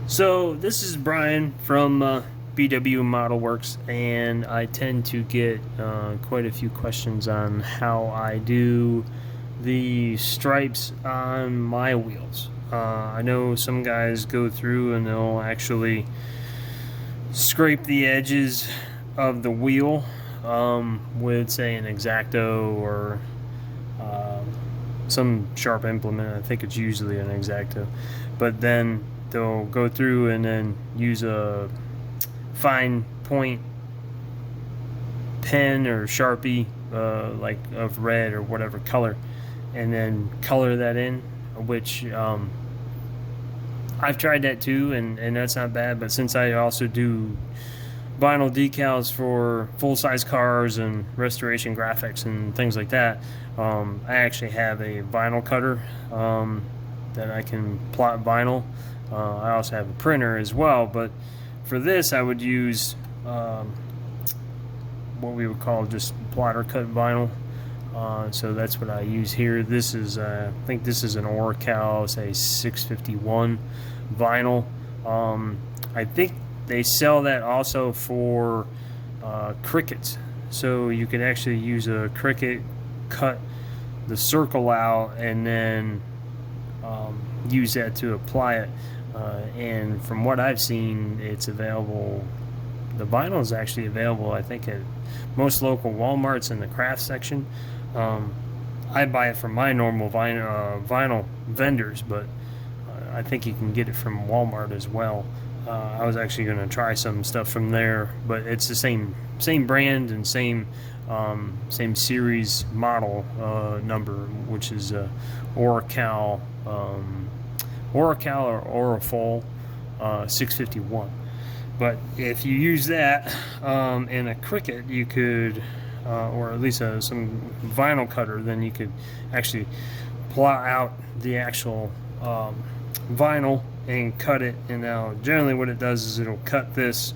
So this is Brian from BW Model Works, and I tend to get quite a few questions on how I do the stripes on my wheels. I know some guys go through and they'll actually scrape the edges of the wheel with, say, an X-Acto or some sharp implement. I think it's usually an X-Acto, but then they'll go through and then use a fine point pen or Sharpie, like of red or whatever color, and then color that in, which I've tried that too, and that's not bad. But since I also do vinyl decals for full-size cars and restoration graphics and things like that, I actually have a vinyl cutter that I can plot vinyl. I also have a printer as well, but for this I would use what we would call just plotter cut vinyl. So that's what I use here. This is I think this is an Oracal, say 651 vinyl. I think they sell that also for crickets, so you can actually use a cricket, cut the circle out, and then use that to apply it. And from what I've seen, it's available. The vinyl is actually available, I think, at most local Walmarts in the craft section. I buy it from my normal vinyl vendors, but I think you can get it from Walmart as well. I was actually going to try some stuff from there, but it's the same brand and same series model number, which is Oracal or Orafol 651. But if you use that in a cricket, you could, or at least some vinyl cutter, then you could actually plot out the actual vinyl and cut it. And now generally what it does is it'll cut this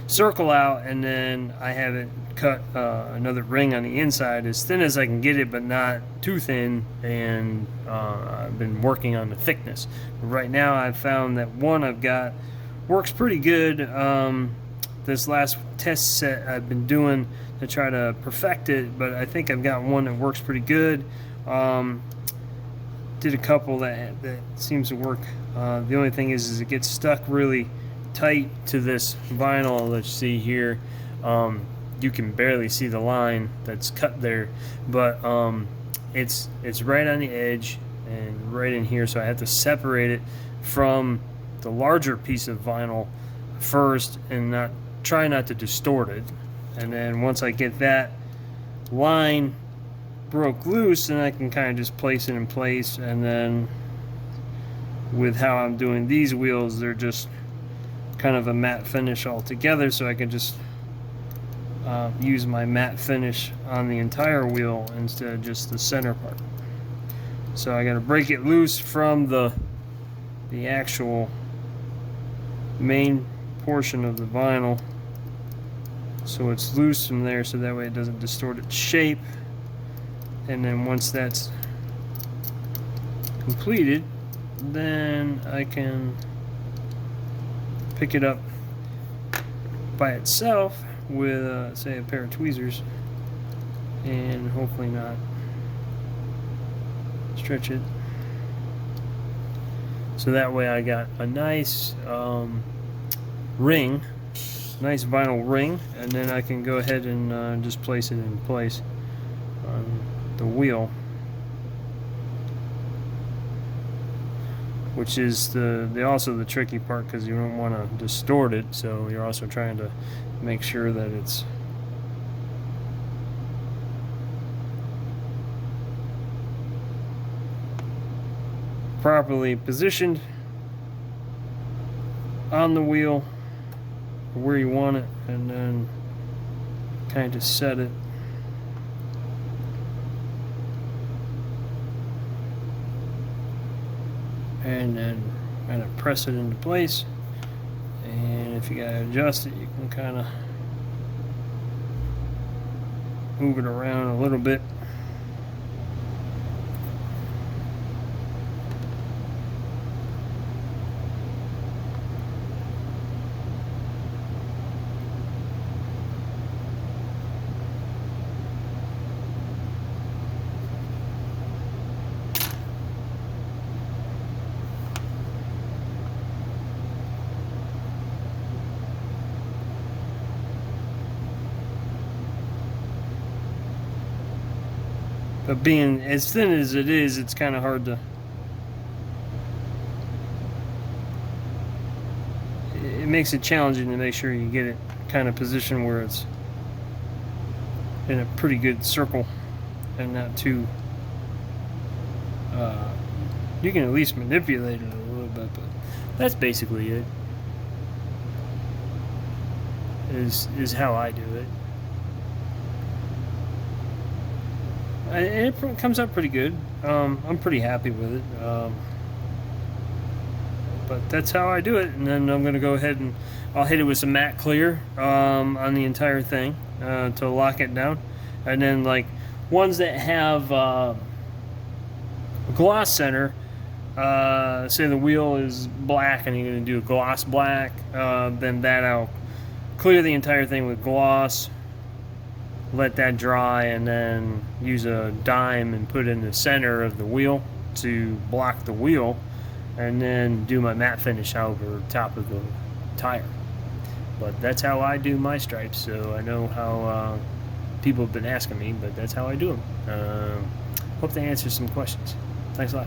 circle out, and then I have it cut another ring on the inside as thin as I can get it, but not too thin. And I've been working on the thickness. Right now I've found that one I've got works pretty good. This last test set I've been doing to try to perfect it, but I think I've got one that works pretty good. Did a couple that seems to work. The only thing is it gets stuck really tight to this vinyl. Let's see here. You can barely see the line that's cut there, but it's right on the edge and right in here, so I have to separate it from the larger piece of vinyl first and try not to distort it. And then once I get that line broke loose, then I can kind of just place it in place. And then with how I'm doing these wheels, they're just kind of a matte finish altogether, so I can just use my matte finish on the entire wheel instead of just the center part. So I got to break it loose from the actual main portion of the vinyl, so it's loose from there, so that way it doesn't distort its shape. And then once that's completed, then I can pick it up by itself with say a pair of tweezers, and hopefully not stretch it. So that way I got a nice ring, nice vinyl ring, and then I can go ahead and just place it in place on the wheel, which is also the tricky part, because you don't want to distort it, so you're also trying to make sure that it's properly positioned on the wheel where you want it, and then kind of set it. And then kind of press it into place. And if you gotta adjust it, you can kind of move it around a little bit. But being as thin as it is, it's kind of hard to... It makes it challenging to make sure you get it kind of positioned where it's in a pretty good circle and not too... you can at least manipulate it a little bit, but that's basically it. Is how I do it. And it comes out pretty good. I'm pretty happy with it. But that's how I do it. And then I'm going to go ahead and I'll hit it with some matte clear on the entire thing to lock it down. And then like ones that have a gloss center, say the wheel is black and you're going to do a gloss black, then that I'll clear the entire thing with gloss, let that dry, and then use a dime and put it in the center of the wheel to block the wheel, and then do my matte finish over top of the tire. But that's how I do my stripes, so I know how people have been asking me, but that's how I do them. Hope that answers some questions. Thanks a lot.